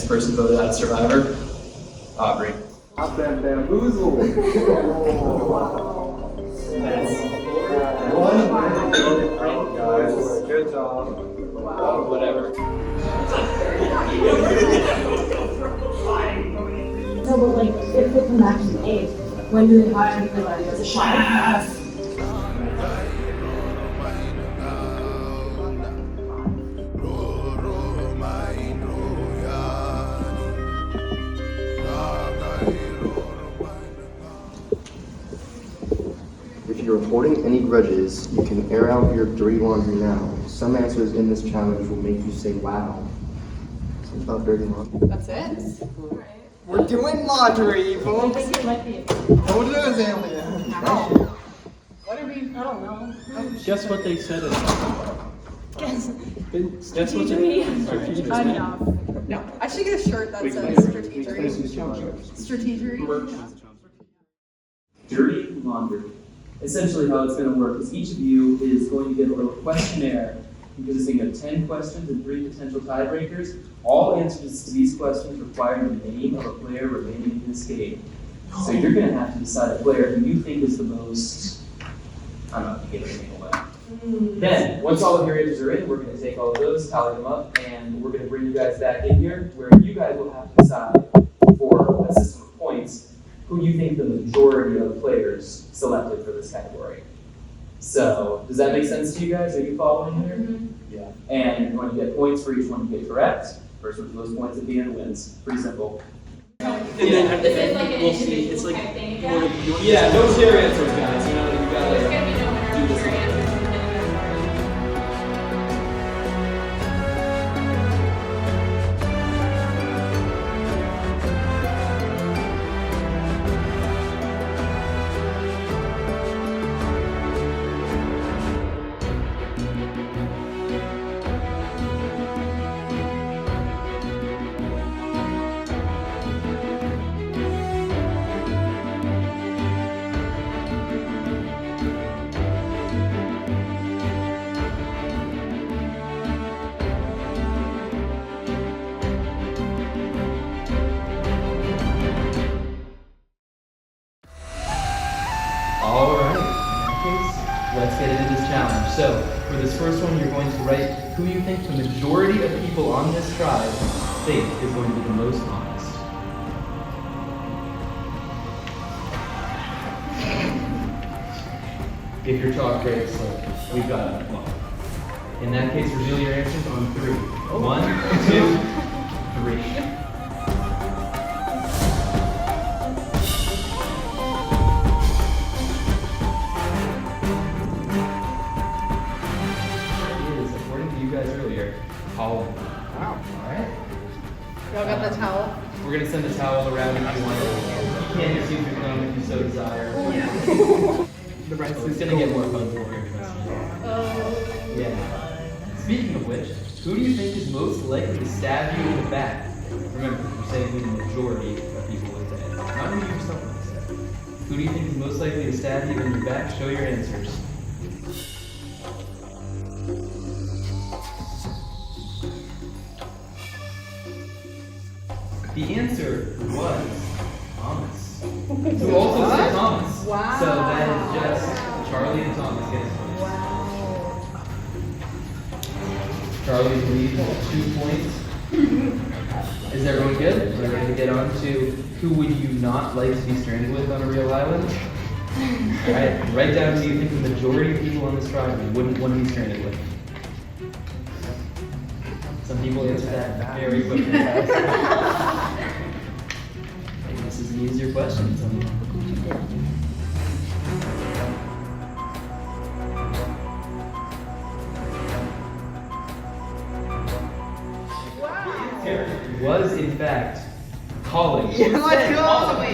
next person voted out of Survivor? Aubrey. I've been bamboozled. One. Guys, good job. Wow, whatever. No, but like, if they come back to 8, when do they hire for like a chef? If you're holding any grudges, you can air out your dirty laundry now. Some answers in this challenge will make you say wow. Something about dirty laundry. That's it? We're doing laundry, I folks. think it might be. What it is, Alien? Oh. What are we? I don't know. Guess what they said? Guess. Guess what Strategery. I'm not. No. I should get a shirt that says strategery. Strategery. Dirty laundry. Essentially how it's going to work is each of you is going to get a little questionnaire consisting of 10 questions and 3 potential tiebreakers. All answers to these questions require the name of a player remaining in this game. So you're going to have to decide a player who you think is the most, I don't know if you give anything away. Then, once all of your answers are in, we're going to take all of those, tally them up, and we're going to bring you guys back in here, where you guys will have to decide for a system of points who you think the majority of players selected for this category. So, does that make sense to you guys? Are you following here? Yeah. And you're going to get points for each one you get correct. First one to those points at the end wins. Pretty simple. And then at the end, we'll see. It's like, Yeah, no share answers, guys. You know, you gotta do this. Alright, in that case, let's get into this challenge. So, for this first one, you're going to write who you think the majority of people on this tribe think is going to be the most honest. If your chalk breaks, like, we've got a clock. In that case, reveal your answers on 3. 1, 2, 3. Wow. Alright. Y'all got the towel? We're going to send the towel around if you want it. You can just use your thumb if you so desire. The right It's going to get more fun for you. Yeah. Speaking of which, who do you think is most likely to stab you in the back? Remember, we're saying who the majority of people would say. Not who you yourself would say. Who do you think is most likely to stab you in the back? Show your answers. The answer was Thomas. Who also said Thomas. Wow. So that is just Charlie and Thomas getting points. Wow. Charlie leads with 2 points. Is everyone good? We're ready to get on to who would you not like to be stranded with on a real island? Alright, write down who you think the majority of people on this tribe wouldn't want to be stranded with. Some people answer that very quickly. This is an easier question. Wow. The answer was, in fact, Colin. Yeah, let's go. All the way.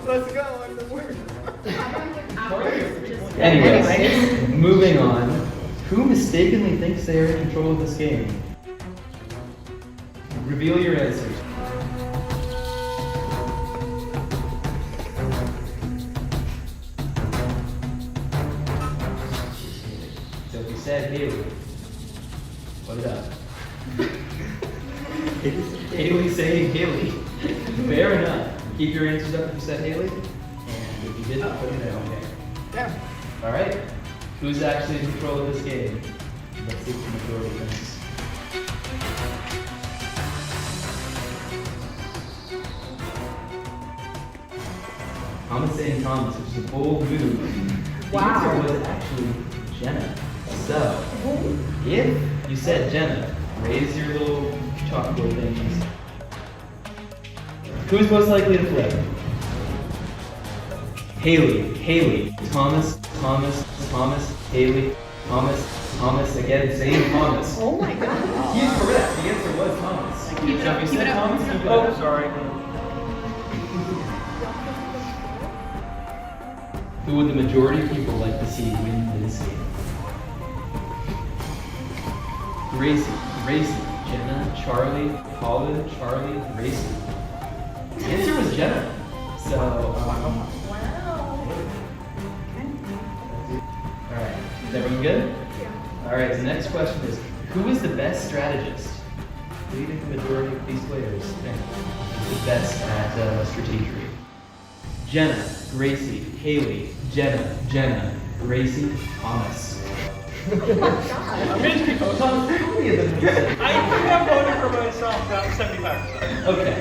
Let's go. I'm the winner. Anyways, moving on. Who mistakenly thinks they are in control of this game? Reveal your answers. So if you said Hailee, Put it up. Hailee saying Hailee. Fair enough. Keep your answers up if you said Hailee. And if you didn't, put it down. Okay. Yeah. All right. Who's actually in control of this game? Let's see what the majority thinks. Thomas saying Thomas, which is a bold move. The answer was actually Jenna. So, if you said Jenna, raise your little chalkboard things. Who's most likely to flip? Hailee, Thomas, Hailee, Thomas, again, same Thomas. Oh my god. He's correct, the answer was Thomas. Keep it up, You keep said it up. Thomas, keep it Oh, up. sorry. Who would the majority of people like to see win this game? Gracie, Jenna, Charlie, Colin, Gracie. The answer was Jenna. So, alright, is everyone good? Yeah. Alright, the next question is, who is the best strategist? Who do you think the majority of these players think is the best at strategery? Jenna, Gracie, Hailee, Jenna, Gracie, Thomas. I'm going to vote. Thomas, how many of them have you said? I think I'm voting for myself, about 75%. Okay.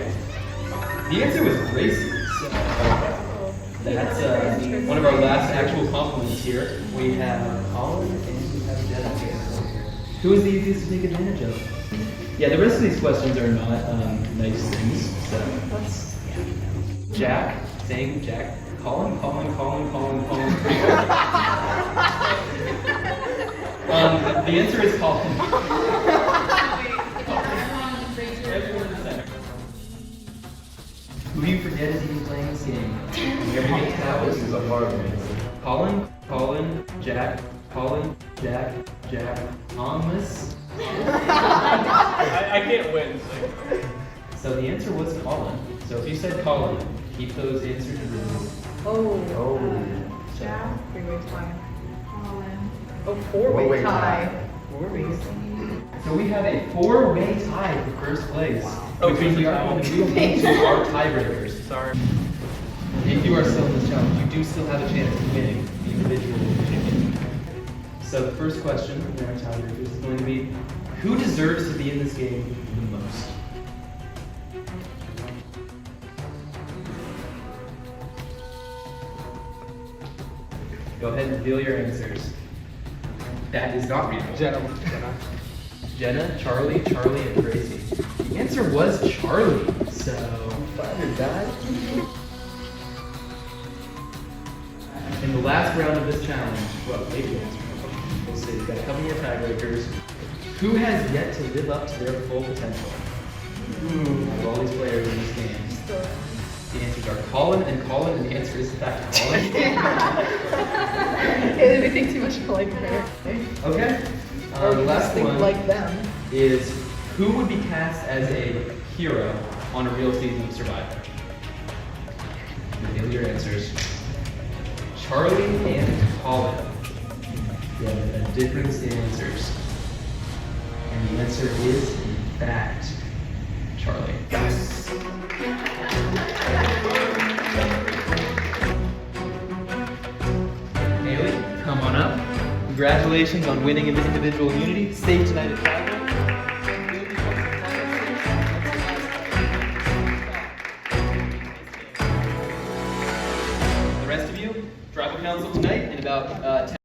The answer was Gracie. So that's one of our last actual compliments here. We have Colin and we have Jenna here. Who is the easiest to take advantage of? Yeah, the rest of these questions are not nice things. So Jack, saying Jack. Colin. The answer is Colin. Who do you forget is even playing this game? Whenever you get to This is a hard one. Colin, Jack, Thomas. I can't win. So the answer was Colin. So if you said Colin, keep those answers real. Jack, three-way tie. Oh, Four-way four-way tie. tie. So we have a 4-way tie for first place between the Hartman and Lutton to our tiebreakers. Sorry. If you are still in this challenge, you do still have a chance of winning the individual champion. So the first question in our tiebreakers is going to be, who deserves to be in this game the most? Go ahead and reveal your answers. That is not real. Jenna, Charlie, and Gracie. The answer was Charlie. So, in the last round of this challenge, well, maybe last round, we'll see. We've got a couple more tiebreakers. Who has yet to live up to their full potential? Out of all these players in this game. The answers are Colin, and the answer is in fact Colin. Hailee, we think too much alike her. Okay. The last Think one like them. is, who would be cast as a hero on a real season of Survivor? Reveal your answers. Charlie and Colin. Yeah, a difference in answers. And the answer is, in fact, Charlie. Yes! Hailee, come on up. Congratulations on winning individual immunity. Stay tonight at 5. The rest of you, tribal council tonight in about 10.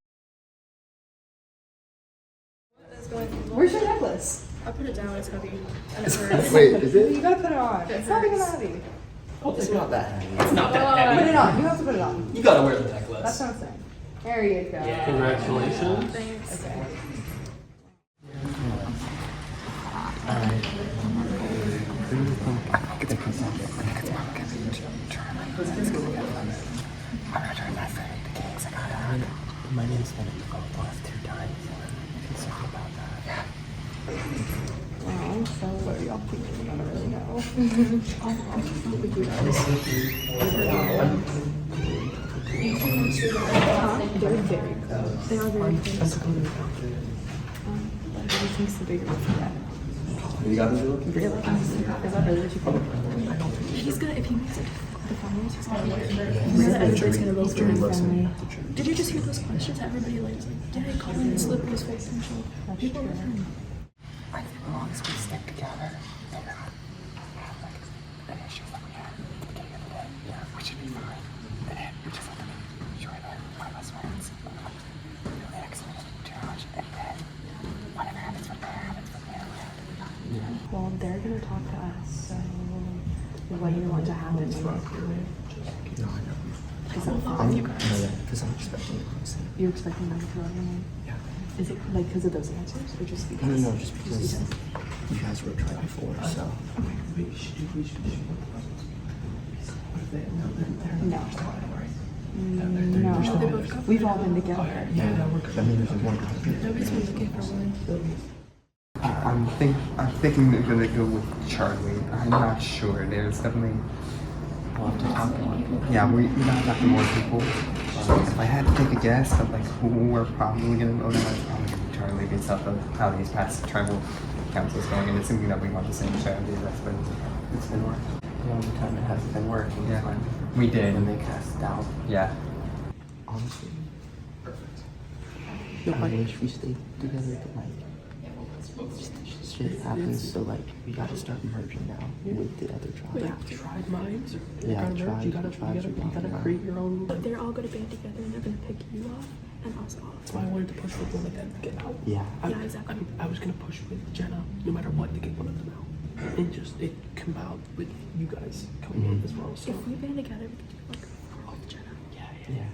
Where's your necklace? I'll put it down, it's heavy. And it hurts. Wait, is it? You gotta put it on. It's not even heavy. It's not that heavy. It's not that Put heavy. it on. You have to put it on. You gotta wear the That's necklace. what I'm saying. There you go. Congratulations. Thanks. Okay. My name's been involved the last 2 times. I'm sorry about that. Wow, so what are y'all thinking? I don't really know. They're very close. They are very close. Who do you think's the bigger threat? You got this, Will? Really? Is that really what you think? He's gonna, if he makes it to the finals, he's gonna win. Everybody's gonna vote for him. Did you just hear those questions? Everybody like, yeah, Colin and slip his face and show. People love him. I think as long as we stick together and not have like an issue that we had at the beginning of the day, we should be fine. And then we just have to make sure that one of us wins. Really excellent challenge, and then whatever happens from there, happens from there. Well, they're gonna talk to us, so what do you want to happen? No, I know. Is that fine with you guys? No, because I'm expecting it, honestly. You're expecting them to throw it in? Yeah. Is it like because of those answers, or just because? No, just because you guys were tried before, so. No. No. We've all been together. Yeah, I mean, there's one guy. Nobody's been looking for one. I'm thinking they're gonna go with Charlie. I'm not sure. There's definitely. We'll have to talk about it. Yeah, we gotta talk to more people. If I had to take a guess of like who we're probably gonna vote on, it's probably gonna be Charlie based off of how these past tribal councils going, and it's something that we want the same strategy. That's been it's been working. The only time it hasn't been working Yeah, is when we did. when they cast doubt. Yeah. Honestly. I wish we stayed together, but like, shit happens, so like, we gotta start merging now with the other tribes. Like tribe minds. Yeah, tribes. You gotta tribes. create your own. They're all gonna band together and they're gonna pick you off and us off. That's why I wanted to push with one of them to get out. Yeah. Yeah, exactly. I was gonna push with Jenna, no matter what, to get one of them out. And just it combined with you guys coming in as well. So If we band together, we could do like all the Jenna. yeah.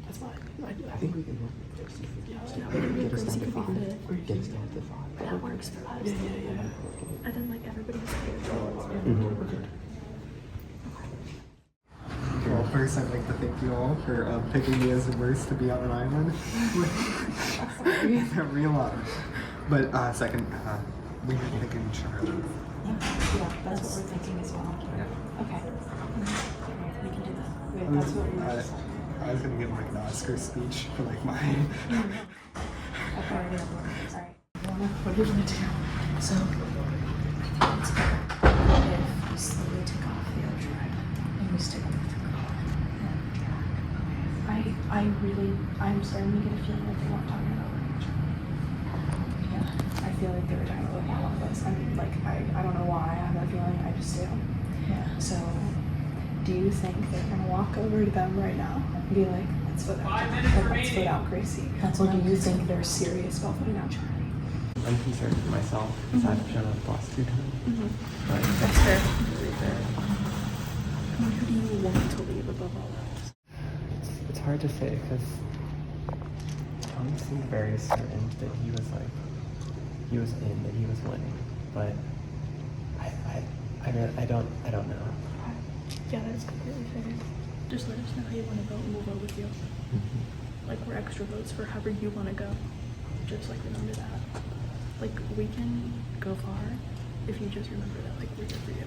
That's fine. I think we can work with this. Yeah, we can Get us down Gracie to could be 5. fifth. Get us down to 5. That works for us. Yeah. And then like everybody has their roles. Mm-hmm. Well, first I'd like to thank you all for picking me as a verse to be on an island. Real honor. But second, we were thinking Charlie. Yeah, that's what we're thinking as well. Yeah. Okay. We can do that. Wait, that's what we were just saying. I was gonna give like an Oscar speech for like mine. I've already done one. Alright. What do you want to do? So, I think it's better if we slowly take off the other tribe and we stick with the girl and Jack. I'm starting to get a feeling like they weren't talking about each other. Yeah. I feel like they were talking about all of us. I mean, like, I don't know why I have that feeling, I just do. Yeah. So, do you think they're gonna walk over to them right now and be like, let's vote out Gracie? Or do you think they're serious about voting out Charlie? I'm concerned for myself because I've shown up lost 2 times. But That's fair. Really fair. Who do you want to leave above all else? it's hard to say because Tom seemed very certain that he was like, he was in, that he was winning. But I don't know. Yeah, that's completely fair. Just let us know how you want to vote and we'll vote with you. Like, we're extra votes for however you want to go. Just, like, remember that. Like, we can go far if you just remember that, like, we're here for you.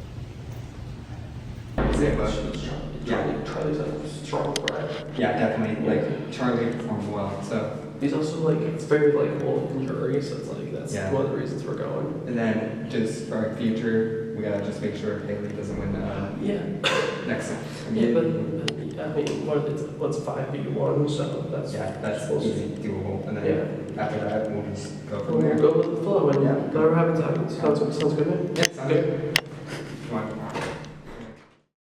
Yeah, Charlie's a strong friend. yeah, definitely. Like Charlie performed well, so. He's also like, it's very like old in jury, so it's like, that's Yeah. one of the reasons we're going. And then just for our future, we gotta just make sure Hailee doesn't win Yeah. next time. Yeah, but, I mean, what's 5v1, so that's. Yeah, that's easy, doable. And then Yeah. after that, we'll just go from We'll there. go with the flow and Yeah. whatever happens. Sounds good, man? Yeah, sounds good. Come on.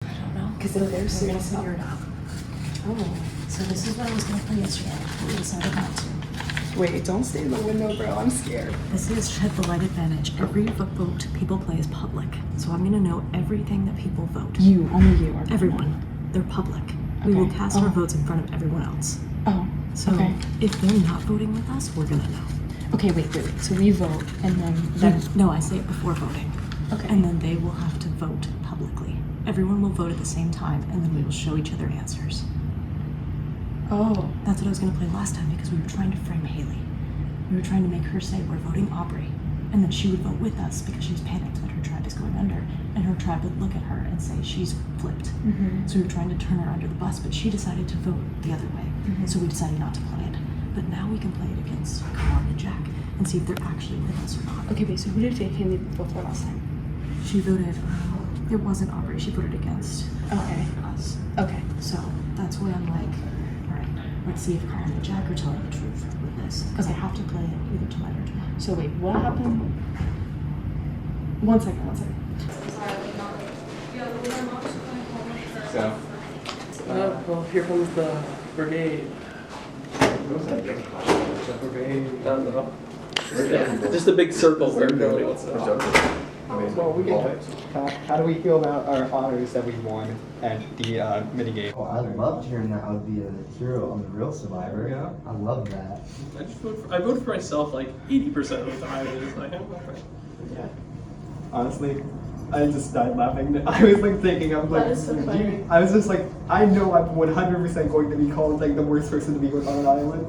I don't know, because they're serious about it. Oh, so this is what I was going to play yesterday. I decided not to. Wait, don't stay in the window, bro. I'm scared. This is Shed the Light Advantage. Every vote people play is public. So I'm going to know everything that people vote. You, only you are. Everyone. They're public. We will Okay. cast our votes in front of everyone else. Oh, So okay. if they're not voting with us, we're going to know. Okay, wait. So we vote and then No, I say it before voting. Okay. And then they will have to vote publicly. Everyone will vote at the same time, and then we will show each other answers. Oh. That's what I was going to play last time because we were trying to frame Hailee. We were trying to make her say we're voting Aubrey, and then she would vote with us because she was panicked that her tribe is going under, and her tribe would look at her and say she's flipped. So we were trying to turn her under the bus, but she decided to vote the other way. So we decided not to play it. but now we can play it against Carl and Jack and see if they're actually with us or not. Okay, wait, so who did Hailee vote for last time? She voted, it wasn't Aubrey, she voted against us. Okay. So that's why I'm like, all right, let's see if Carl and Jack are telling the truth with this. Because I have to play it either tonight or tomorrow. So wait, what happened? One second. So, Well, here comes the brigade. brigade. I don't know. Just a big circle where nobody wants to talk. Well, we how do we feel about our honors that we won at the mini-game? Oh, I loved hearing that I would be a hero on the real Survivor. Yeah. I love that. I vote for myself like 80% of the time. It's like, Yeah. Honestly, I just died laughing. I was like thinking, I was like, That is so funny. I was just like, I know I'm 100% going to be called like the worst person to be with on an island.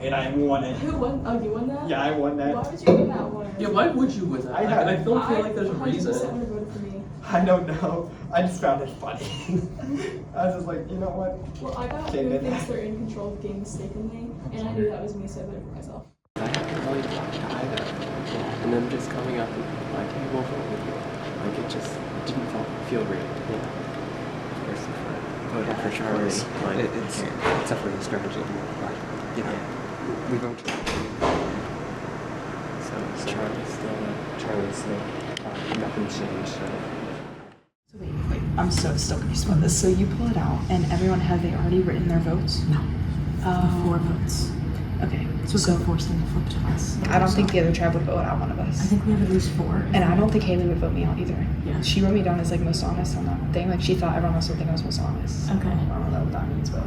And I won it. Who won? Oh, you won that? Yeah, I won that. Why would you win that one? yeah, why would you win that? I I don't feel like there's a 100% reason. would have voted for me. I don't know. I just found it funny. I was just like, you know what? Well, I got Okay, who then. thinks they're in control of the game mistakenly, and I knew that was me, so I voted for myself. I haven't really watched it either. And then just coming up and like, hey, we'll vote with you. Like, it just didn't feel real. Yeah. Of course, voting for Charlie. Like, It's definitely a strategy. But, you know, we vote. So Charlie's still, nothing changed. So. So wait, I'm so still confused about this. So you pull it out, and everyone, have they already written their votes? No. 4 votes. Okay. So it's gonna force them to flip to us. I don't think the other tribe would vote out one of us. I think we have at least 4. And I don't think Hailee would vote me out either. Yeah. She wrote me down as like most honest on that thing. Like she thought everyone else would think I was most honest. Okay. I don't know what that means, but.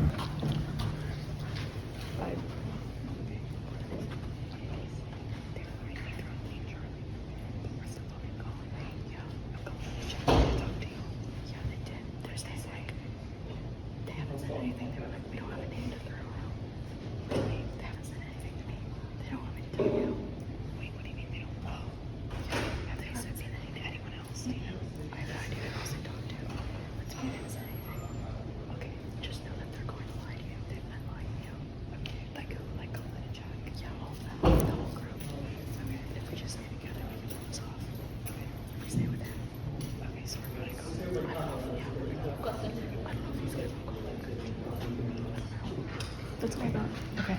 That's my bad. Okay.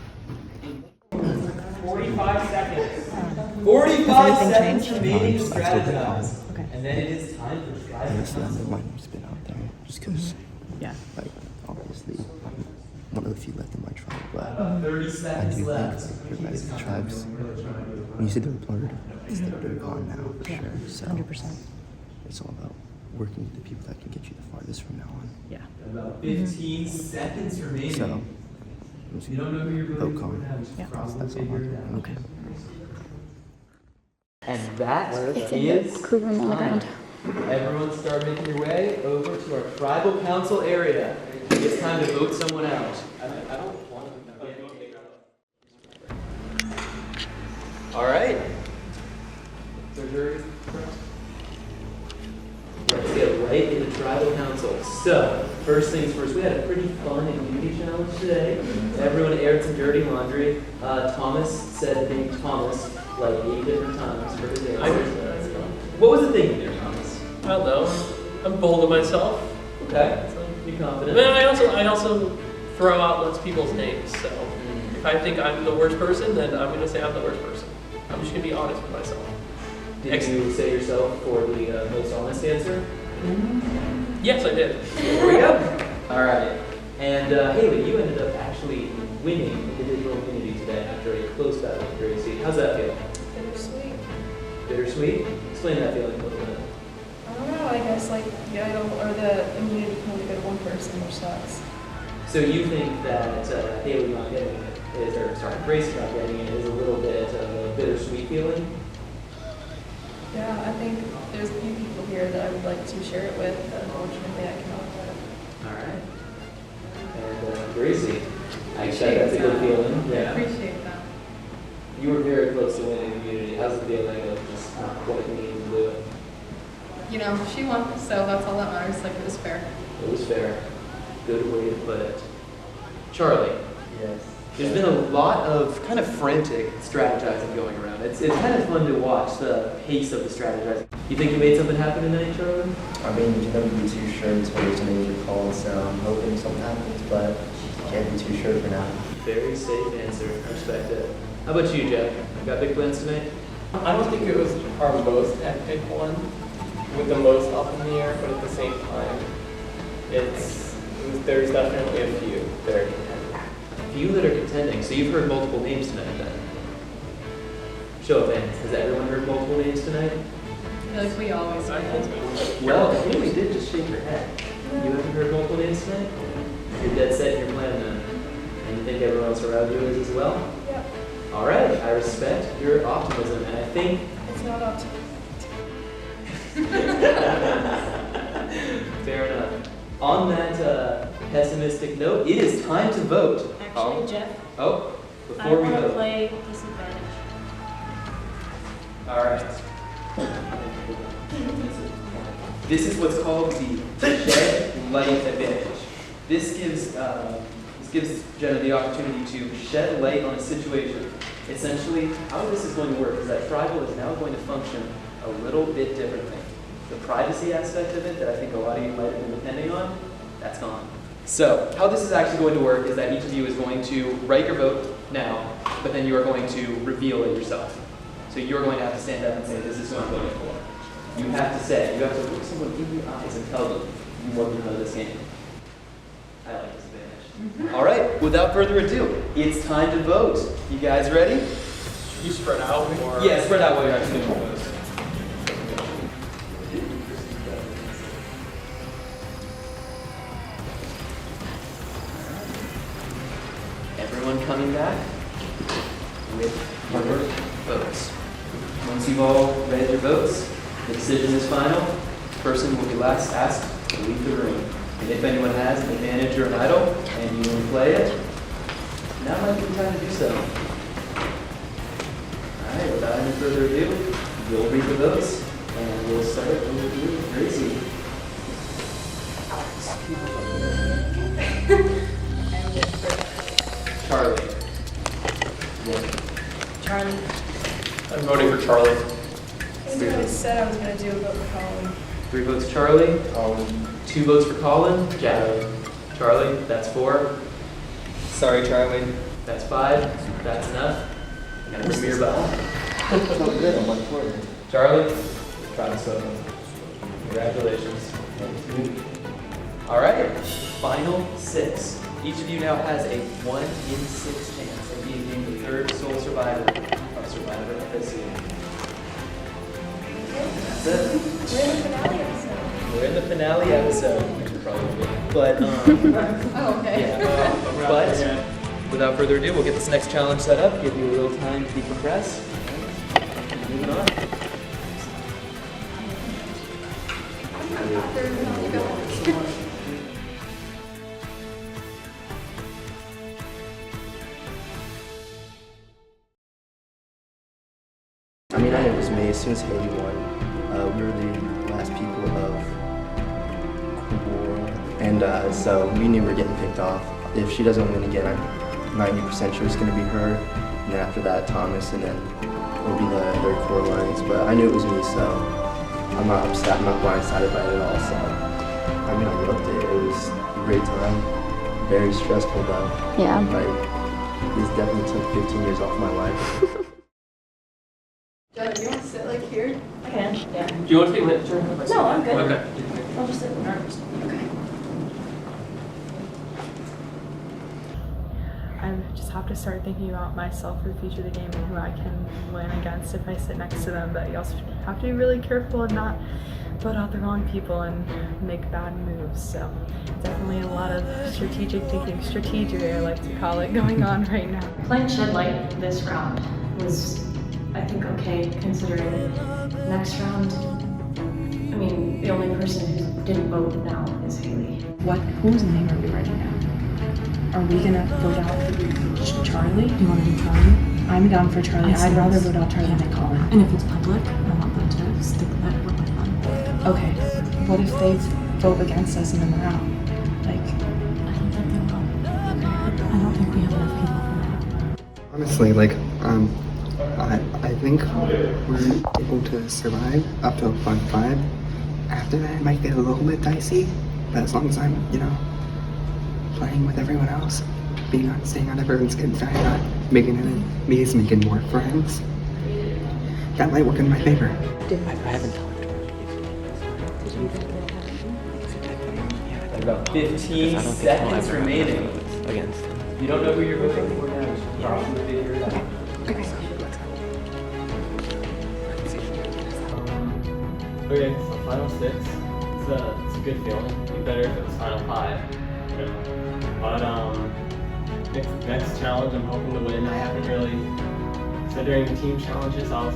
45 seconds. 45 seconds remaining to I'm still strategize. Okay. And then it is time for strategize. It might have just been out there just because, Yeah. like, obviously, I'm one of the few left in my tribe, but 30 I seconds do think, left. like, your guys' tribes, when you say they're blurred, they're gone now, for Yeah. sure. So 100%. it's all about working with the people that can get you the farthest from now on. Yeah. About 15 seconds remaining. So, I'm If you don't know who you're voting vote for, calm. just Yeah. probably That's all figure I'm it out. okay. And that It's in is the crew room on the ground. Everyone start making your way over to our tribal council area. It's time to vote someone out. I don't want to. All right. Let's get right into tribal council. So, first things first, we had a pretty fun immunity challenge today. Everyone aired some dirty laundry. Thomas said the name Thomas like 8 different times for his answers. What was the thing there, Thomas? I don't know. I'm bold of myself. Okay. So, Be but confident. I also throw out lots of people's names. So if I think I'm the worst person, then I'm gonna say I'm the worst person. I'm just gonna be honest with myself. Did you say yourself for the most honest answer? Yes, I did. There we go. All right. And Hailee, you ended up actually winning individual immunity today after a close battle with Gracie. How's that feel? Bittersweet. Bittersweet? Explain that feeling a little bit. I don't know, I guess like the idol or the immunity can only go to one person, which sucks. So you think that Hailee not getting it is, or sorry, Gracie not getting it is a little bit of a bittersweet feeling? Yeah, I think there's a few people here that I would like to share it with, but unfortunately I cannot. All right. And Gracie, I expect that's a good feeling. I appreciate that. You were very close to winning immunity. How's the feeling of just not quite being able to do it? You know, she won, so that's all that matters. Like, it was fair. It was fair. Good way to put it. Charlie. Yes. There's been a lot of kind of frantic strategizing going around. It's kind of fun to watch the pace of the strategizing. You think you made something happen tonight, Charlie? I mean, you can never be too sure until there's a major call, so I'm hoping something happens, but you can't be too sure for now. Very safe answer. I respect it. How about you, Jeff? You got big plans tonight? I don't think it was our most epic one, with the most up in the air, but at the same time, there's definitely a few that are contending. A few that are contending. So you've heard multiple names tonight, then? Show of hands. Has everyone heard multiple names tonight? I feel like we always do. Well, Hailee did just shake her head. You haven't heard multiple names tonight? You're dead set in your plan then. And you think everyone else around you is as well? Yep. All right, I respect your optimism, and I think... It's not up to Fair enough. On that pessimistic note, it is time to vote. Actually, Jeff, Oh, I before we want to vote. play disadvantage. All right. This is what's called the shed light advantage. This gives Jenna the opportunity to shed light on a situation. Essentially, how this is going to work is that tribal is now going to function a little bit differently. The privacy aspect of it that I think a lot of you might have been depending on, that's gone. So, how this is actually going to work is that each of you is going to write your vote now, but then you are going to reveal it yourself. So you're going to have to stand up and say, this is who I'm voting for. You have to say, you have to look someone in the eyes and tell them you want to know this game. I like this advantage. All right, without further ado, it's time to vote. You guys ready? You spread out or? Yeah, spread out while you're actually doing votes. Everyone coming back with your votes. Once you've all read your votes, the decision is final. The person will be last asked to leave the room. And if anyone has an advantage or an idol, and you want to play it, now might be the time to do so. Alright, without any further ado, we'll read the votes, and we'll start with you, Gracie. Charlie. Charlie. I'm voting for Charlie. That's what I said I was going to do about the Colin. 3 votes Charlie. 2 votes for Colin. Jack. Charlie, that's 4. Sorry, Charlie. That's 5. That's enough. And bring me your bell. That's not good, I'm like quarter. Charlie, try this one. Congratulations. All right, final 6. Each of you now has a 1 in 6 chance of being named the 3rd sole survivor of Survivor FSU. That's it. We're in the finale episode. We're in the finale episode, probably. But, Oh, okay. yeah. But, without further ado, we'll get this next challenge set up, give you a little time to decompress, and moving on. I mean, I know it was me. As soon as Hailee won, we were the last people of Quora. And so we knew we were getting picked off. If she doesn't win again, I'm 90% sure it's going to be her. And then after that, Thomas, and then it'll be the other core lines. But I knew it was me, so I'm not upset. I'm not blindsided by it at all. So, I mean, I loved it. It was a great time. Very stressful, though. Yeah. Like, this definitely took 15 years off my life. Jenna, do you want to sit like here? I can, yeah. Do you want to take a picture? No, I'm good. Okay. I'll just sit there. Okay. I just have to start thinking about myself for the future of the game and who I can win against if I sit next to them. But you also have to be really careful and not vote out the wrong people and make bad moves. So definitely a lot of strategic thinking, strategy I like to call it, going on right now. Playing Shed Light this round was, I think, okay, considering next round, I mean, the only person who didn't vote now is Hailee. Whose name are we writing now? Are we gonna vote out Charlie? Do you want to do Charlie? I'm down for Charlie. I'd rather vote out Charlie than Colin. And if it's public, I want them to stick that with my fun. Okay. What if they vote against us and then we're out? Like, I don't think they will. I don't think we have enough people for that. honestly, I think we're able to survive up to a fun 5. After that, it might get a little bit dicey, but as long as I'm, playing with everyone else, staying on everyone's good side, not making enemies, making more friends, that might work in my favor. I haven't talked to her. About 15 I don't think seconds we'll ever remaining. have against them. You don't know who you're voting for now. You should probably figure it out. Okay, so final 6. It's a good feeling. It'd be better if it was final 5. But next challenge I'm hoping to win. I haven't really. So during the team challenges, I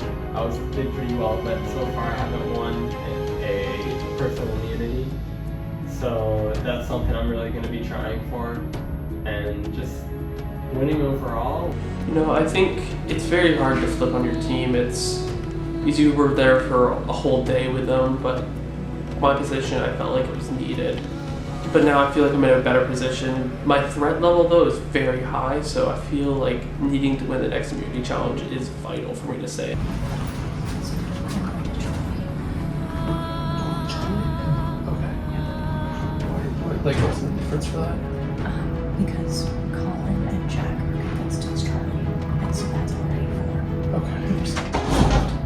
did pretty well, but so far I haven't won a personal immunity. So that's something I'm really going to be trying for, and just winning overall. I think it's very hard to flip on your team. It's because you were there for a whole day with them, but my position, I felt like it was needed. But now I feel like I'm in a better position. My threat level though is very high, so I feel like needing to win the next immunity challenge is vital for me to say. What's the difference for that? Because Colin and Jack are convinced it's Charlie, and so that's already 4. Okay.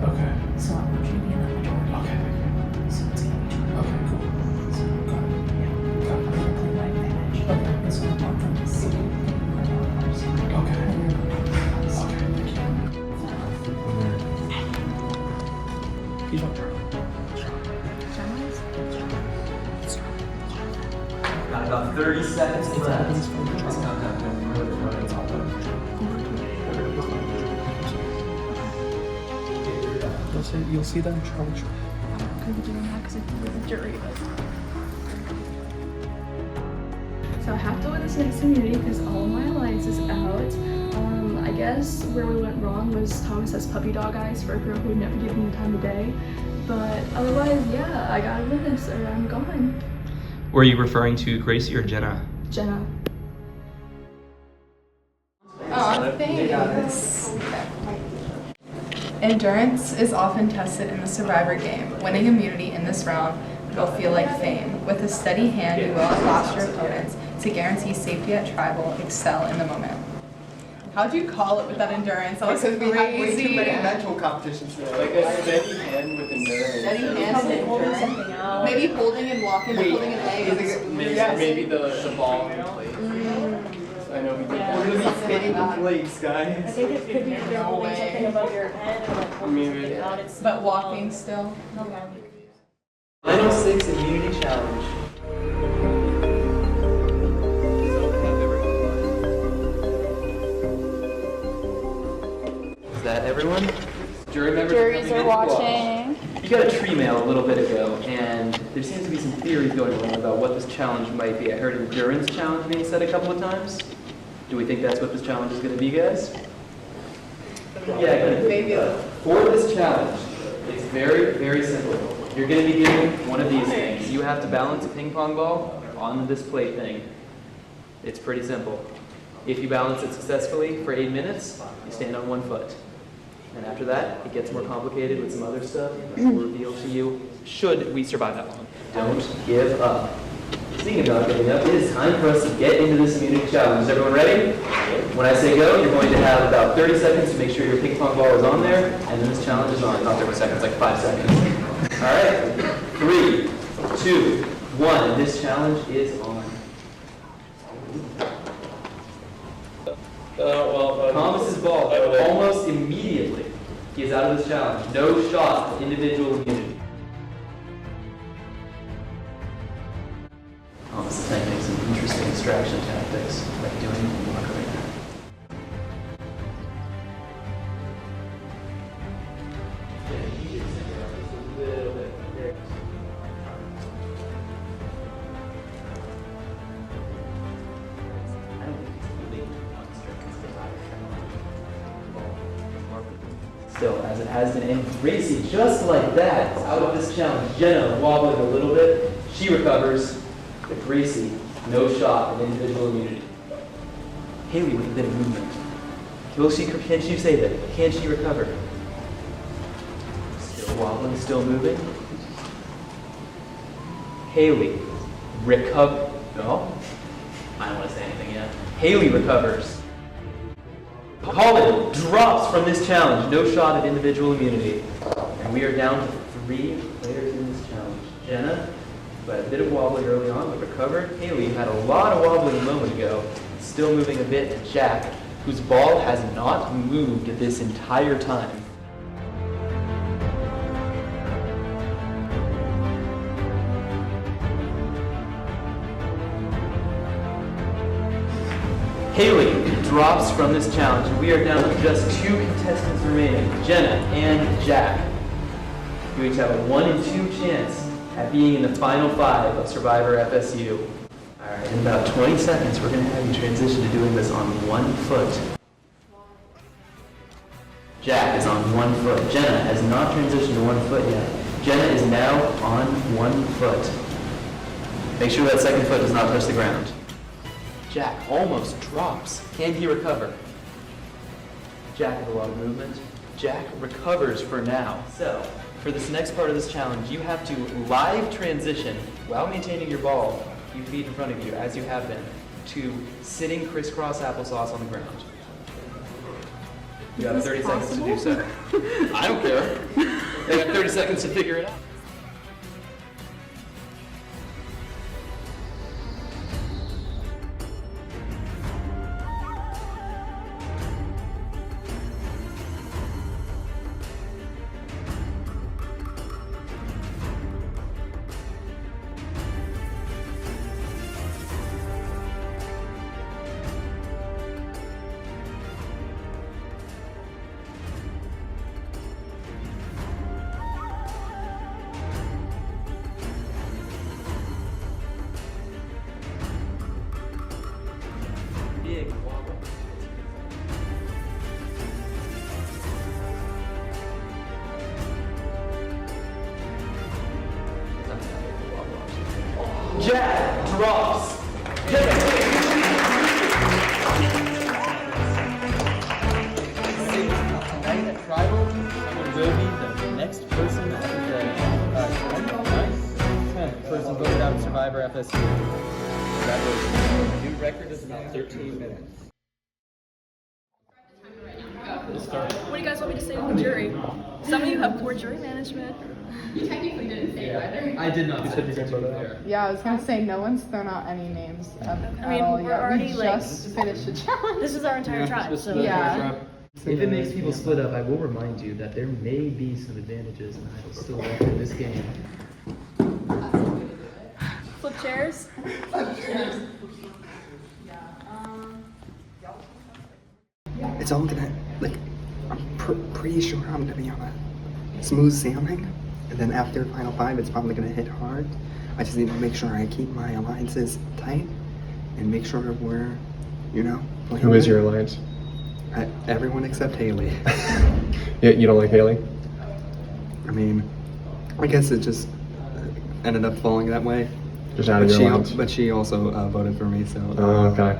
Okay. So I want you to be in that majority. Okay. So it's gonna be Charlie. Okay, cool. So Got it. I'm gonna play my advantage. Okay. And so I want them to see that you are on our side. Okay. And you're voting for us. Okay, thank you. He's on Charlie. Got about 30 seconds left. You'll see them, Charlie. I'm gonna be doing that because I think we're the jury. So I have to win this next immunity because all of my alliance is out. I guess where we went wrong was Thomas has puppy dog eyes for a girl who would never give him the time of day. But otherwise, yeah, I gotta win this or I'm gone. Were you referring to Gracie or Jenna? Jenna. Oh, thanks. Endurance is often tested in the Survivor game. Winning immunity in this round will feel like fame. With a steady hand, you will outlast your opponents to guarantee safety at Tribal. Excel in the moment. How'd you call it with that endurance? That was Because we had way too many crazy. mental competitions today. Like a steady hand with endurance. Steady hand and endurance. Maybe holding and walking, or holding an egg. Maybe the ball in place. I know we did. We're gonna be spinning the plates, guys. I think it could be if you're holding something above your head and like holding something out. It's But walking still. Okay. Final 6 immunity challenge. Is that everyone? Jury members Juries coming are in to watch. watching. You got a tree mail a little bit ago, and there seems to be some theories going on about what this challenge might be. I heard endurance challenge being said a couple of times. Do we think that's what this challenge is going to be, guys? Yeah, good. Maybe. For this challenge, it's very, very simple. You're going to be given one of these things. You have to balance a ping pong ball on this plate thing. It's pretty simple. If you balance it successfully for 8 minutes, you stand on 1 foot. And after that, it gets more complicated with some other stuff that we'll reveal to you should we survive that long. Don't give up. Speaking about giving up, it is time for us to get into this immunity challenge. Is everyone ready? When I say go, you're going to have about 30 seconds to make sure your ping pong ball is on there, and then this challenge is on. Not 30 seconds, like 5 seconds. All right, 3, 2, 1. This challenge is on. Thomas's ball, almost immediately, he is out of this challenge. No shot of individual immunity. Thomas is trying to make some interesting distraction tactics, like doing walk right now. Still, as it has been, and Gracie, just like that, is out of this challenge. Jenna wobbling a little bit, she recovers, but Gracie, no shot of individual immunity. Hailee with a bit of movement. Can she save it? Can she recover? Still wobbling, still moving. Hailee, recover. No, I don't want to say anything yet. Hailee recovers. Colin drops from this challenge. No shot at individual immunity. And we are down to 3 players in this challenge. Jenna, who had a bit of wobbling early on, but recovered. Hailee had a lot of wobbling a moment ago, still moving a bit. And Jack, whose ball has not moved this entire time. Hailee drops from this challenge, and we are down to just 2 contestants remaining, Jenna and Jack. You each have a 1 in 2 chance at being in the final 5 of Survivor FSU. All right, in about 20 seconds, we're going to have you transition to doing this on 1 foot. Jack is on 1 foot. Jenna has not transitioned to 1 foot yet. Jenna is now on 1 foot. Make sure that second foot does not touch the ground. Jack almost drops. Can he recover? Jack has a lot of movement. Jack recovers for now. So, for this next part of this challenge, you have to live transition while maintaining your ball, few feet in front of you, as you have been, to sitting crisscross applesauce on the ground. You have 30 seconds to do so. I don't care. They have 30 seconds to figure it out. Big wobble. Jack drops. Tonight at Tribal, someone will be the next person, I think the 10th person voted out of Survivor FSU. Congratulations. New record is about 13 minutes. What do you guys want me to say to the jury? Some of you have poor jury management. You technically didn't say either. I did not. You said you're going to vote. Yeah, I was gonna say no one's thrown out any names at all we're yet. already We like just finished the challenge. this is our entire tribe, so Yeah. If it makes people split up, I will remind you that there may be some advantages and I will still win in this game. Flip chairs. It's all gonna, like, I'm pretty sure I'm gonna be on a smooth sailing. And then after Final 5, it's probably gonna hit hard. I just need to make sure I keep my alliances tight and make sure we're, you know, playing Who is good. your alliance? Everyone except Hailee. Yeah, you don't like Hailee? I mean, I guess it just ended up falling that way. Just out of your alliance? But she also voted for me, so. Oh, okay.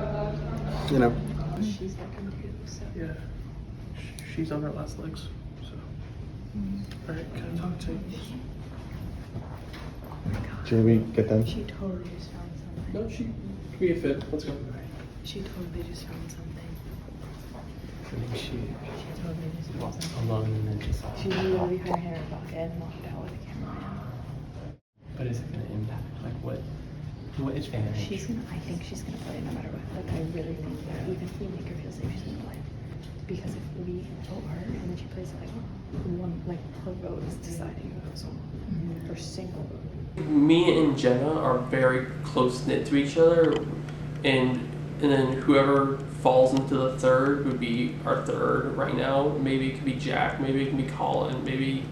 You know. She's looking too, so. Yeah. She's on her last legs, so. Alright, can I talk to you? Should we get them? She totally just found something. No, she could be a fit. Let's go. She totally just found something. I think she totally just found something. alone and then just She literally had her hair pocket and walked out with a camera. But is it going to impact? Like what advantage? She's gonna. I think she's gonna play no matter what. Like I really think that even if we make her feel safe, she's gonna play. Because if we vote her and then she plays like one, like her vote is deciding her single vote. Me and Jenna are very close knit to each other, and then whoever falls into the third would be our third right now. Maybe it could be Jack, maybe it can be Colin, maybe,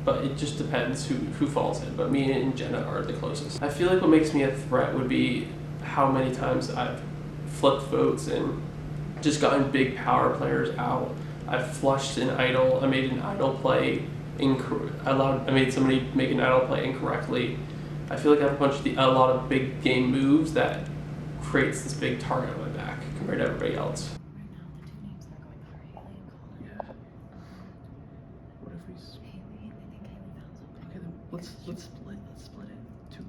but it just depends who falls in. But me and Jenna are the closest. I feel like what makes me a threat would be how many times I've flipped votes and just gotten big power players out. I've flushed an idol. I made an idol play I made somebody make an idol play incorrectly. I feel like I have a lot of big game moves that creates this big target on my back compared to everybody else. right now the two names that are going Let's split it 2-2.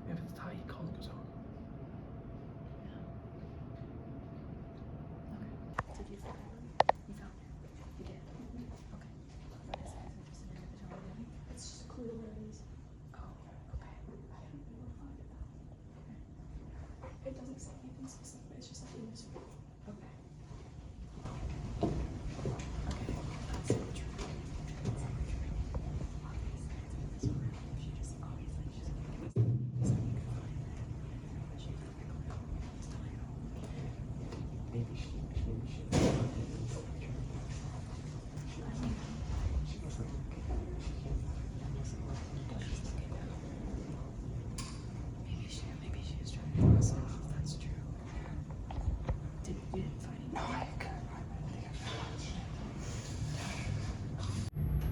If it's tight, he calls it goes home. Did you find it? You found it? You did? Okay. What is it? Is it just an individual identity? It's just a clue to where it is. Oh, okay. I haven't been able to find it though. Okay. It doesn't say anything specific, it's just like in this room. Okay. Okay. That's so true. Obviously, it's in this room. She just obviously she's gonna give us so you can find it. But she's gonna make a little still at home. Maybe she Maybe she is trying to throw us off. That's true. You didn't find it? No, I couldn't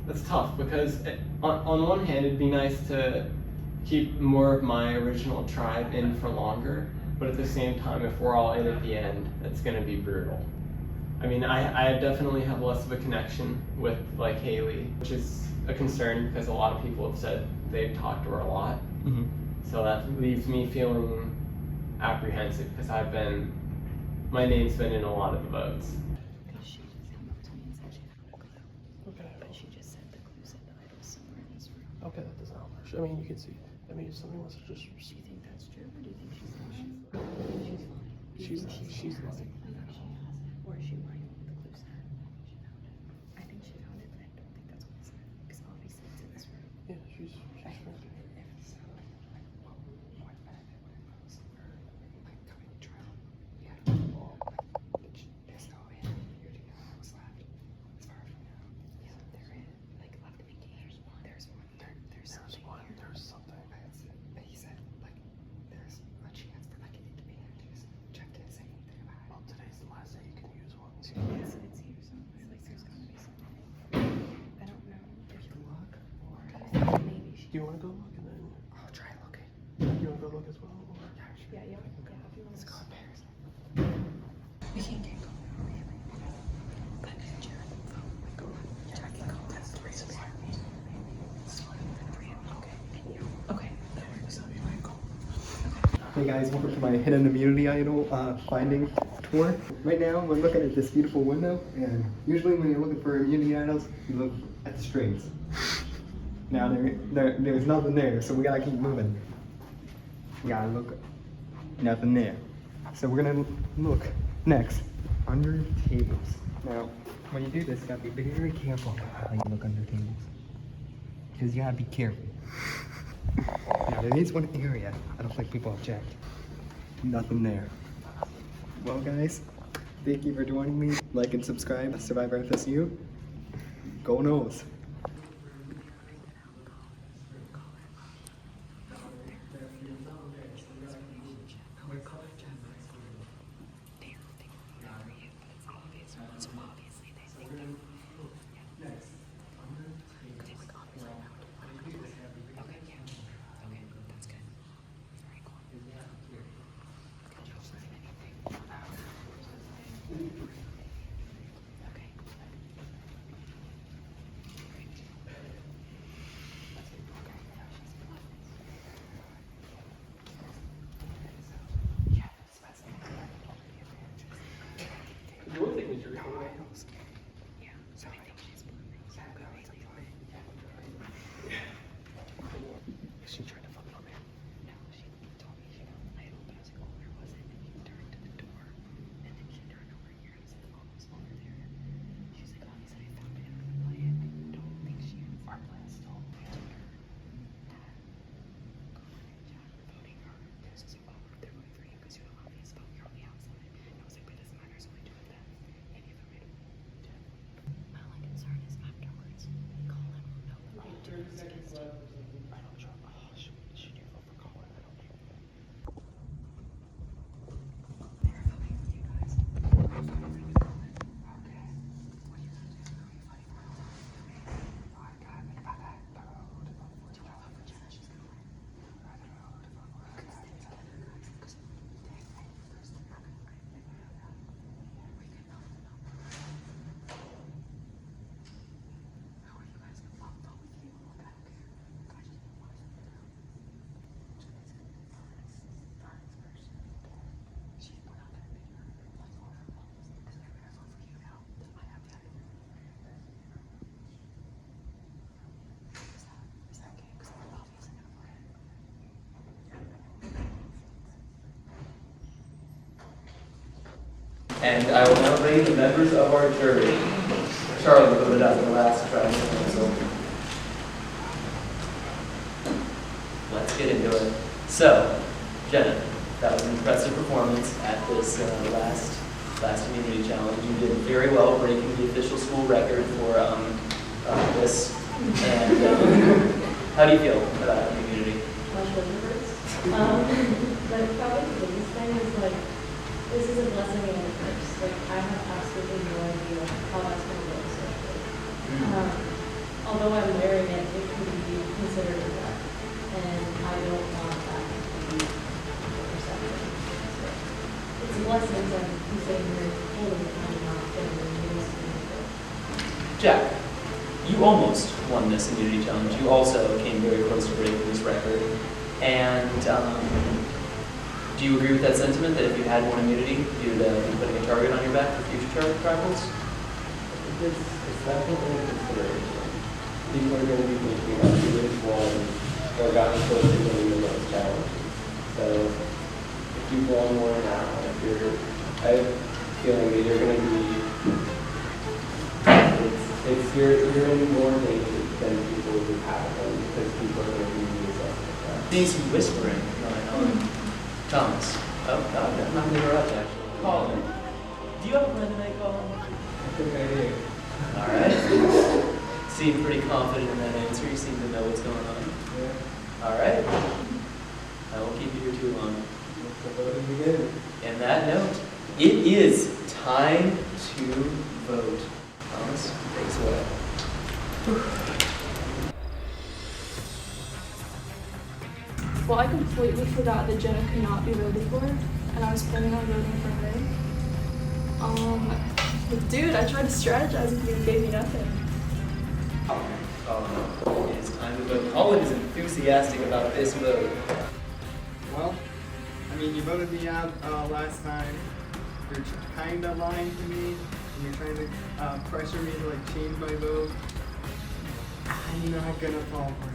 That's tough because on one hand it'd be nice to keep more of my original tribe in for longer, but at the same time if we're all in at the end, it's going to be brutal. I mean, I definitely have less of a connection with like Hailee, which is a concern because a lot of people have said they've talked to her a lot. Mm-hmm. So that leaves me feeling apprehensive because my name's been in a lot of the votes. Because she just came up to me and said she found a clue. Okay. But she just said the clue said the idol's somewhere in this room. Okay, that doesn't help her. I mean, you can see. I mean, if somebody wants to just. Do you think that's true, or do you think she's lying? She's fine. Do you think She's has lying. it? I think she has it. Or is she lying with the clue set? She found it. I think she found it, but I don't think that's what it said. Because obviously it's in this room. Yeah, she's right. If so, like, what benefit would it post for, like, coming to trial? Yeah, like, there's no immunity that was left, as far as we know. Yeah, there is, like, left in the game. There's one. There's something one. here. There's something. But he said, like, there's a chance that, like, it may have just checked to say anything about it. Well, today's the last day you can use one. So. It's here somewhere. Like, there's gotta be something. I don't know if you look, or maybe she. Do you want to go look and then? I'll try looking. You want to go look as well? Or? Yeah, if you want Let's to go upstairs. We can't get going. But Jared, go on. Yeah, I can go. That's the reason why. Okay. That works. Hey guys, welcome to my hidden immunity idol finding tour. Right now, we're looking at this beautiful window, and usually when you're looking for immunity idols, you look at the strings. Now there's nothing there, so we gotta keep moving. We gotta look, nothing there. So we're gonna look next under tables. Now, When you do this, you gotta be very careful how you look under tables. Because you gotta be careful. now there is one area I don't think people have checked. Nothing there. Well guys, thank you for joining me. Like and subscribe. Survivor FSU. Go Noles. You would think that you're going Yeah, so I think she's bluffing. Is she trying to fuck it on me? No, she told me she found the idol, but I was like, oh, where was it? And he turned to the door, and then she turned over here and said, almost over there. She's like, oh, he said I found it, I'm gonna play it. I don't think she was our plan still. I told her that go on and chat, voting her. Because I was like, oh, they're voting for you because you're the obvious vote, you're on the outside. And I was like, but it doesn't matter, so I do it then. And you voted. And I will now bring the members of our jury. Charlie voted out the last trial, so let's get into it. So, Jenna, that was an impressive performance at this last immunity challenge. You did very well, breaking the official school record for this. And how do you feel about immunity? My shoulder hurts. But probably the biggest thing is like, this is a blessing and a curse. Like, I have absolutely no idea how that's going to go, especially. Although I'm wearing it, it could be considered a threat. And I don't want that to be perception. So, it's a blessing that I'm sitting here holding it and not getting the news to me. Jack, you almost won this immunity challenge. You also came very close to breaking this record. And do you agree with that sentiment that if you had more immunity, you'd be putting a target on your back for future tribals? It's definitely a consideration. People are going to be thinking about who has won or gotten close to winning the most challenges. So if you've won more now, I have a feeling that you're going to be, you're going to be more engaged than people who haven't, because people are going to be assessing that. Seeing some whispering going on. Thomas. Oh, God, I'm not going to interrupt, actually. Colin. Do you have a plan tonight, Colin? I think I do. All right. Seem pretty confident in that answer. You seem to know what's going on. Yeah. All right. I won't keep you here too long. The voting begins. And that note, it is time to vote. Thomas, take us away. Well, I completely forgot that Jenna could not be voted for, and I was planning on voting for her. But dude, I tried to strategize with you and gave me nothing. Oh, it is time to vote. Colin is enthusiastic about this vote. Well, I mean, you voted me out last time. You're kind of lying to me. And you're trying to pressure me to like change my vote. I'm not gonna fall for it.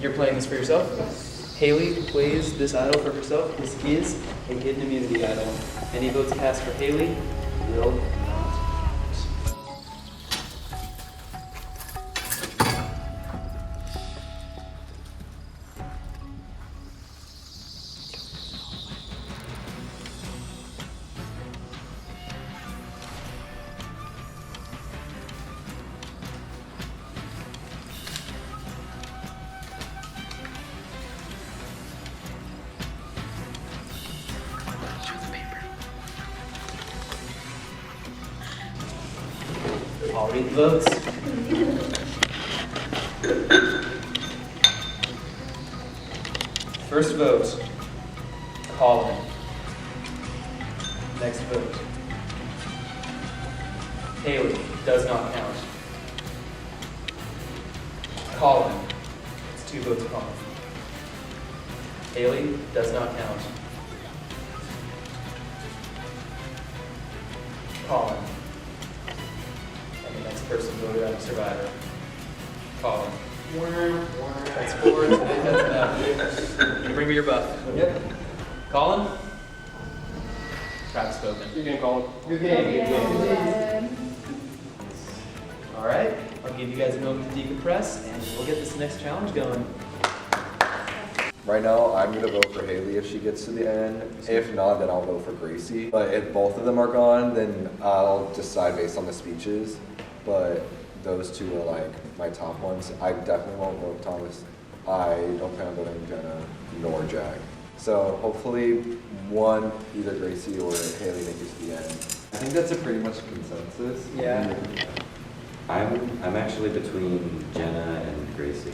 You're playing this for yourself? Hailee plays this idol for herself. This is a hidden immunity idol. Any votes cast for Hailee will not count. I'll read the votes. First vote, Colin. Next vote, Hailee. Does not count. Colin. It's 2 votes Colin. Hailee. Does not count. Colin. And the next person voted out of Survivor. Colin. That's 4. Today that's enough. You bring me your buff. Yep. Colin? Crap spoken. You're gonna call it. Good game. All right. I'll give you guys a moment to decompress, and we'll get this next challenge going. Right now, I'm going to vote for Hailee if she gets to the end. If not, then I'll vote for Gracie. But if both of them are gone, then I'll decide based on the speeches. But those two are like my top ones. I definitely won't vote Thomas. I don't plan on voting Jenna nor Jack. So hopefully one, either Gracie or Hailee make it to the end. I think that's a pretty much consensus. Yeah. I'm actually between Jenna and Gracie.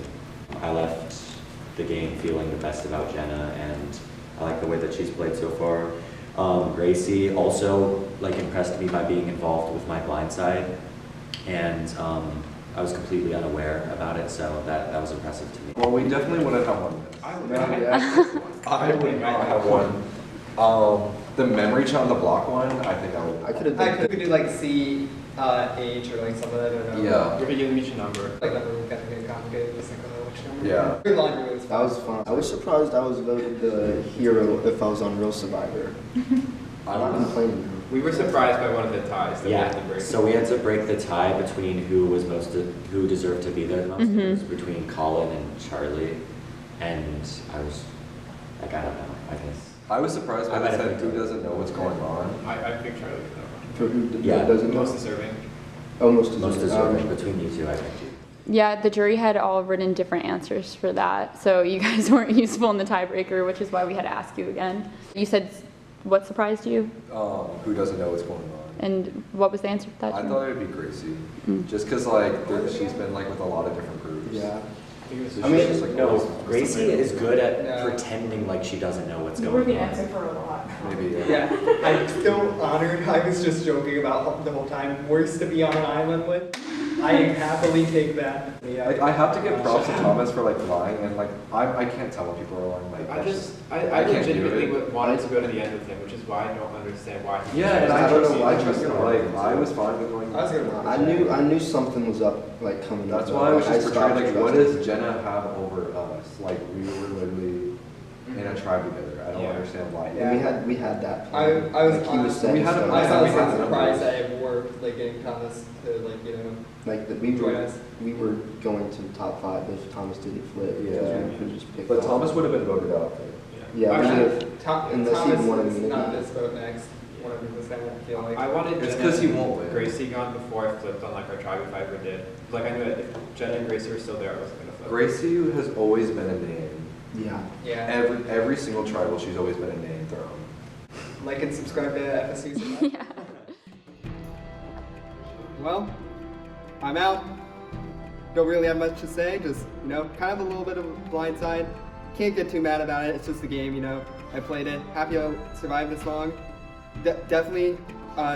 I left the game feeling the best about Jenna, and I like the way that she's played so far. Gracie also impressed me by being involved with my blind side, and I was completely unaware about it, so that was impressive to me. Well, we definitely wouldn't have won this. I would not have won. The memory challenge, the block one, I think I would. I could do like C, H, or like something, I don't know. Yeah. You're giving me your number. Like that would get complicated, just like which number. Yeah. Your laundry was That was fun. I was surprised I was voted the hero if I was on Real Survivor. I'm not complaining. We were surprised by one of the ties that we had to Yeah, break. so we had to break the tie between who deserved to be there the most. It was between Colin and Charlie, and I don't know, I guess. I was surprised by I might this have that who picked doesn't know what's going on. I think Charlie could have For who Yeah. doesn't know? most deserving. Oh, most Most deserving. deserving between you two, I think. Yeah, the jury had all written different answers for that, so you guys weren't useful in the tiebreaker, which is why we had to ask you again. You said what surprised you, Who doesn't know what's going on. and what was the answer for that? I Jim? thought it would be Gracie. Just because, like, she's been, like, with a lot of different groups. Yeah. So I mean, she's just, like, no, always Gracie is good at Yeah. pretending like she doesn't know what's You going were on. the answer for a lot. Maybe, Yeah, I'm still honored. I was just joking about the whole time. Worst to be on an island with. I happily take that. Yeah. Like, I have to give props to Thomas for, like, lying, and, like, I can't tell when people are lying. Like, I that's just, I can't do legitimately it. wanted to go to the end with him, which is why I don't understand why. he Yeah, and chose I to don't know proceed. why I trusted him. Like, I was fine with going. I was gonna work. I knew something was up, like coming up. That's why I was just stopped portraying, like, what trusting. does Jenna have over us? Like, we were literally in a tribe together. I don't Yeah. understand why. And we had that. I was like, he was honest- saying we had a stuff. plan. I was We honestly had surprised numbers. that it worked, like getting Thomas to like, Like that we Join were us. going to the top 5 if Thomas didn't flip. because Yeah. we could just pick But off. Thomas would have been voted out. Yeah, we Actually, would've- unless he Thomas wanted is me to not be. this vote next. 100%. I feel like. I wanted It's Jenna 'cause he and won't win. Gracie gone before I flipped on like our tribe if I ever did. Like I knew that if Jenna and Gracie were still there, I wasn't gonna flip. Gracie has always been a name. Yeah. Yeah. Every single tribal, she's always been a name thrown. Like and subscribe to FSU. Yeah. Well, I'm out. Don't really have much to say. Just kind of a little bit of a blind side. Can't get too mad about it. It's just a game, I played it. Happy I survived this long. Definitely,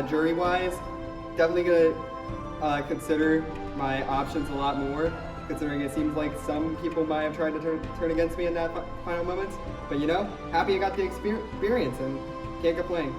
jury-wise, definitely gonna consider my options a lot more. Considering it seems like some people might have tried to turn against me in that final moments. But happy I got the experience and can't complain.